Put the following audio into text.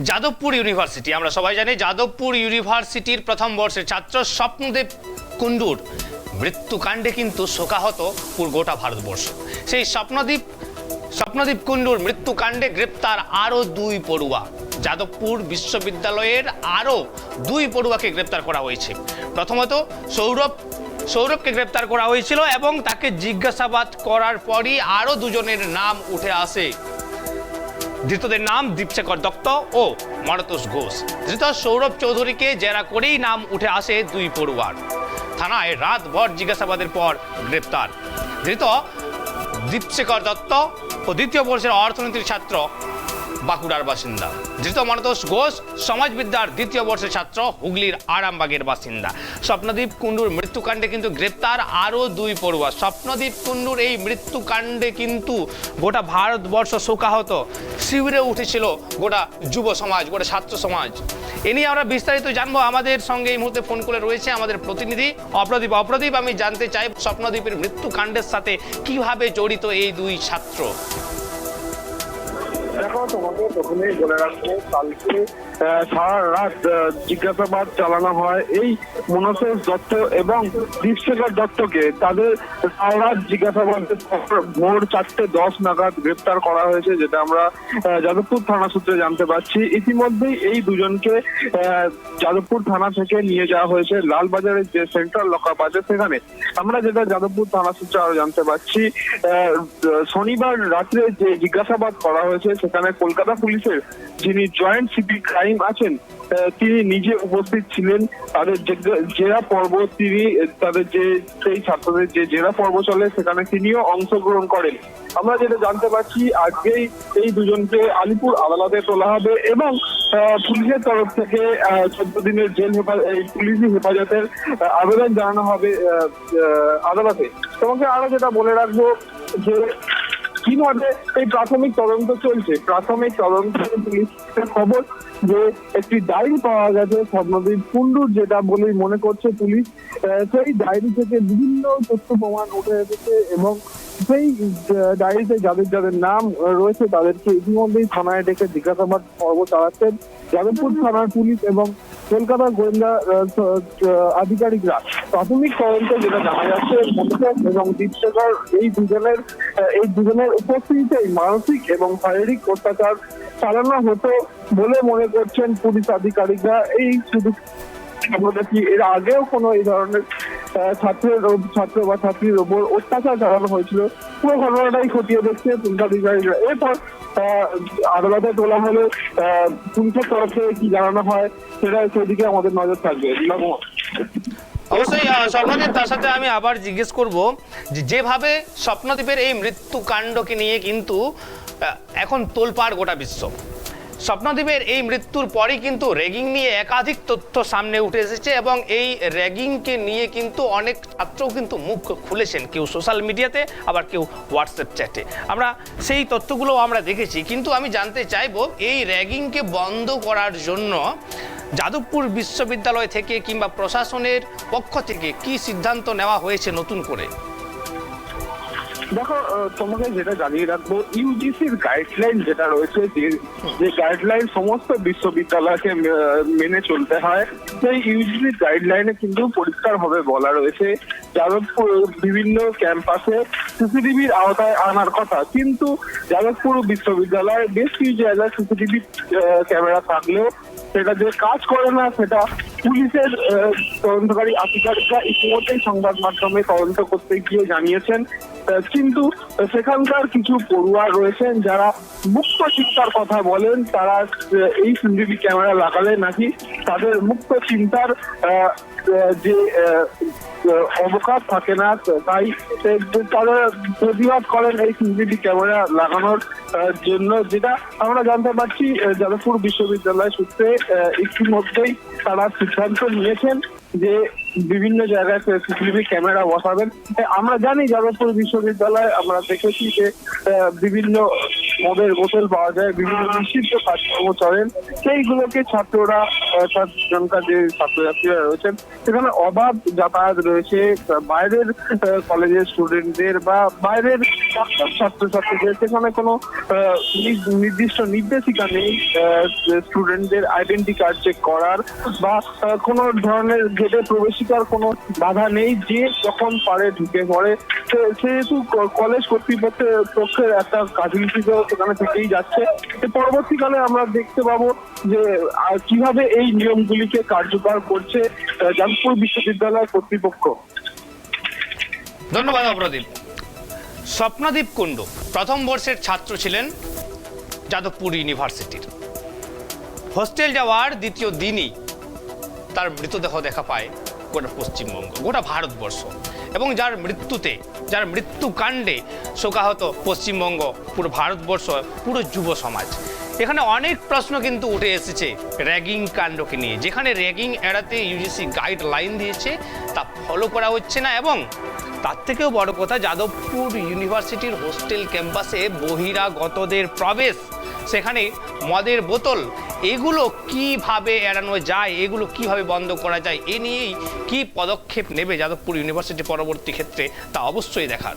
Jadavpur university, আমরা সবাই জানি যাদবপুর ইউনিভার্সিটির প্রথম বর্ষের ছাত্র স্বপ্নদেব কুণ্ডুর মৃত্যুকাণ্ডে কিন্তু শোকাহত গোটা ভারতবর্ষ। সেই স্বপ্নদীপ কুণ্ডুর মৃত্যুকাণ্ডে গ্রেপ্তার আরও 2 পড়ুয়া। যাদবপুর বিশ্ববিদ্যালয়ের আরও 2 পড়ুয়াকে গ্রেপ্তার করা হয়েছে। প্রথমত সৌরভকে গ্রেপ্তার করা হয়েছিল এবং তাকে জিজ্ঞাসাবাদ করার পরই আরও 2 জনের নাম উঠে আসে। ধৃতদের নাম দীপশেখর দত্ত ও মারতোষ ঘোষ। ধৃত সৌরভ চৌধুরীকে জেরা করেই নাম উঠে আসে 2 পড়ুয়ার। থানায় রাতভর জিজ্ঞাসাবাদের পর গ্রেপ্তার। ধৃত দীপশেখর দত্ত ও দ্বিতীয় বর্ষের অর্থনীতির ছাত্র, বাঁকুড়ার বাসিন্দা। ধৃত মারতোষ ঘোষ সমাজবিদ্যার 2য় বর্ষের ছাত্র, হুগলির আরামবাগের বাসিন্দা। স্বপ্নদীপ কুণ্ডুর মৃত্যুকাণ্ডে কিন্তু গ্রেপ্তার আরও 2 পড়ুয়া। স্বপ্নদীপ কুণ্ডুর এই মৃত্যুকাণ্ডে কিন্তু গোটা ভারতবর্ষ শোকাহত, শিবিরে উঠেছিল গোটা যুব সমাজ, গোটা ছাত্র সমাজ। এ নিয়ে আমরা বিস্তারিত জানবো। আমাদের সঙ্গে এই মুহূর্তে ফোন করে রয়েছে আমাদের প্রতিনিধি অপ্রদীপ। আমি জানতে চাই স্বপ্নদীপের মৃত্যুকাণ্ডের সাথে কিভাবে জড়িত এই 2 ছাত্র। দেখো, তোমাকে প্রথমেই বলে রাখবো, কালকে সারা রাত জিজ্ঞাসাবাদ চালানো হয় এই মনসেশ দত্ত এবং দীপশেখর দত্তকে। তাদের সারা রাত জিজ্ঞাসাবাদের ভোর 4:10 নাগাদ গ্রেপ্তার করা হয়েছে, যেটা আমরা যাদবপুর থানা সূত্রে জানতে পারছি। ইতিমধ্যেই এই 2 জনকে যাদবপুর থানা থেকে নিয়ে যাওয়া হয়েছে লালবাজারের যে সেন্ট্রাল লকআপ আছে সেখানে। আমরা যেটা যাদবপুর থানা সূত্রে আরো জানতে পারছি, শনিবার রাত্রে যে জিজ্ঞাসাবাদ করা হয়েছে সেখানে কলকাতা পুলিশের যিনি জয়েন্ট সিপি ক্রাইম আছেন তিনি নিজে উপস্থিত ছিলেন। তাদের জেরা পর্ব তাদের যে সেই ছাত্রদের যে জেরা পর্ব চলে সেখানে তিনিও অংশগ্রহণ করেন। আমরা যেটা জানতে পারছি, আজকেই এই 2 জনকে আলিপুর আদালতে তোলা হবে এবং পুলিশের তরফ থেকে 14 দিনের পুলিশি হেফাজতের আবেদন জানানো হবে আদালতে। তোমাকে আরো যেটা বলে রাখবো যে কিভাবে এই প্রাথমিক তদন্ত চলছে। প্রাথমিক তদন্ত পুলিশের খবর যে একটি ডায়েরি পাওয়া গেছে স্বপ্নদীপ কুণ্ডুর, যেটা বলেই মনে করছে পুলিশ। সেই ডায়েরি থেকে বিভিন্ন তথ্য প্রমাণ উঠে এসেছে এবং সেই ডায়েরিতে যাদের নাম রয়েছে তাদেরকে ইতিমধ্যেই থানায় ডেকে জিজ্ঞাসাবাদ পর্ব চালাচ্ছেন যাদবপুর থানার পুলিশ এবং কলকাতার গোয়েন্দা আধিকারিকরা। প্রাথমিক তদন্তে যেটা জানা যাচ্ছে, মনসেশ এবং দীপশেখর এই দুজনের উপস্থিতিতে মানসিক এবং শারীরিক অত্যাচার চালানো হতো বলে মনে করছেন পুলিশ আধিকারিকরা। এই শুধু এর আগেও কোনো এই ধরনের ছাত্র বা ছাত্রীর ওপর অত্যাচার চালানো হয়েছিল, পুরো ঘটনাটাই খতিয়ে দেখছে পুলিশ আধিকারিকরা। এরপর আদালতে তোলা হলে পুলিশের তরফ থেকে কি জানানো হয় সেদিকে আমাদের নজর থাকবে। অবশ্যই স্বপ্নদীপ, তার সাথে আমি আবার জিজ্ঞেস করব যেভাবে স্বপ্নদীপের এই মৃত্যুকাণ্ডকে নিয়ে কিন্তু এখন তোলপাড় গোটা বিশ্ব। স্বপ্নদীপের এই মৃত্যুর পরই কিন্তু র্যাগিং নিয়ে একাধিক তথ্য সামনে উঠে এসেছে এবং এই র্যাগিংকে নিয়ে কিন্তু অনেক ছাত্রও কিন্তু মুখ খুলেছেন, কেউ সোশ্যাল মিডিয়াতে, আবার কেউ হোয়াটসঅ্যাপ চ্যাটে। আমরা সেই তথ্যগুলো আমরা দেখেছি। কিন্তু আমি জানতে চাইবো এই র্যাগিংকে বন্ধ করার জন্য যাদবপুর বিশ্ববিদ্যালয় থেকে কিংবা প্রশাসনের পক্ষ থেকে কি সিদ্ধান্ত নেওয়া হয়েছে নতুন করে? দেখো, তোমাকে যেটা জানিয়ে রাখবো, ইউজিসির গাইডলাইন যেটা রয়েছে, যে গাইডলাইন সমস্ত বিশ্ববিদ্যালয়কে মেনে চলতে হয়, সেই ইউজিসির গাইডলাইনে কিন্তু পরিষ্কার ভাবে বলা রয়েছে যাদবপুর বিভিন্ন ক্যাম্পাসে সিসিটিভির আওতায় আনার কথা। কিন্তু যাদবপুর বিশ্ববিদ্যালয়ে বেশ কিছু জায়গায় সিসিটিভি ক্যামেরা থাকলেও সেটা যে কাজ করে না, সেটা পুলিশের তদন্তকারী আধিকারিকরা ইতিমধ্যেই সংবাদ মাধ্যমে তদন্ত করতে গিয়ে জানিয়েছেন। কিন্তু সেখানকার কিছু পড়ুয়া রয়েছেন যারা মুক্ত চিন্তার কথা বলেন। তারা এই সিসিটিভি ক্যামেরা লাগালে নাকি তাদের মুক্ত চিন্তার যে অবকাশ থাকে না, তাই তারা প্রতিবাদ করেন এই সিসিটিভি ক্যামেরা লাগানোর জন্য। যেটা আমরা জানতে পারছি যাদবপুর বিশ্ববিদ্যালয় সূত্রে ইতিমধ্যেই তারা সিদ্ধান্ত নিয়েছেন যে বিভিন্ন জায়গায় সিসিটিভি ক্যামেরা বসাবেন। আমরা জানি যাদবপুর বিশ্ববিদ্যালয়ে আমরা দেখেছি যে বিভিন্ন মদের বোতল পাওয়া যায়, বিভিন্ন নিষিদ্ধ কাজকর্ম চলেন, সেইগুলোকে ছাত্ররা জনকার যে ছাত্রছাত্রীরা রয়েছেন সেখানে অবাধ যাতায়াত রয়েছে। বাইরের কলেজের স্টুডেন্টদের বা বাইরের ছাত্রছাত্রীদের, সেখানে কোনো নির্দিষ্ট নির্দেশিকা নেই স্টুডেন্টদের আইডেন্টি কার্ড চেক করার বা কোনো ধরনের গেটে প্রবেশিকার কোনো বাধা নেই, যে যখন পারে ঢুকে পড়ে। সেহেতু কলেজ কর্তৃপক্ষের একটা কার্যনীতি সেখানে থেকেই যাচ্ছে। পরবর্তীকালে আমরা দেখতে পাবো যে কিভাবে এই নিয়মগুলিকে কার্যকর করছে যাদবপুর বিশ্ববিদ্যালয় কর্তৃপক্ষ। ধন্যবাদ অপ্রদীপ। স্বপ্নদীপ কুণ্ডু প্রথম বর্ষের ছাত্র ছিলেন যাদবপুর ইউনিভার্সিটির। হোস্টেল যাওয়ার দ্বিতীয় দিনই তার মৃতদেহ দেখা পায় গোটা পশ্চিমবঙ্গ, গোটা ভারতবর্ষ, এবং যার মৃত্যুকাণ্ডে শোকাহত পশ্চিমবঙ্গ, পুরো ভারতবর্ষ, পুরো যুব সমাজ। এখানে অনেক প্রশ্ন কিন্তু উঠে এসেছে র্যাগিং কাণ্ডকে নিয়ে, যেখানে র্যাগিং এড়াতে ইউজিসি গাইডলাইন দিয়েছে তা ফলো করা হচ্ছে না, এবং তার থেকেও বড় কথা যাদবপুর ইউনিভার্সিটির হোস্টেল ক্যাম্পাসে বহিরাগতদের প্রবেশ, সেখানে মদের বোতল, এগুলো কিভাবে এড়ানো যায়, এগুলো কিভাবে বন্ধ করা যায়, এ নিয়েই কি পদক্ষেপ নেবে যাদবপুর ইউনিভার্সিটি পরবর্তী ক্ষেত্রে তা অবশ্যই দেখার।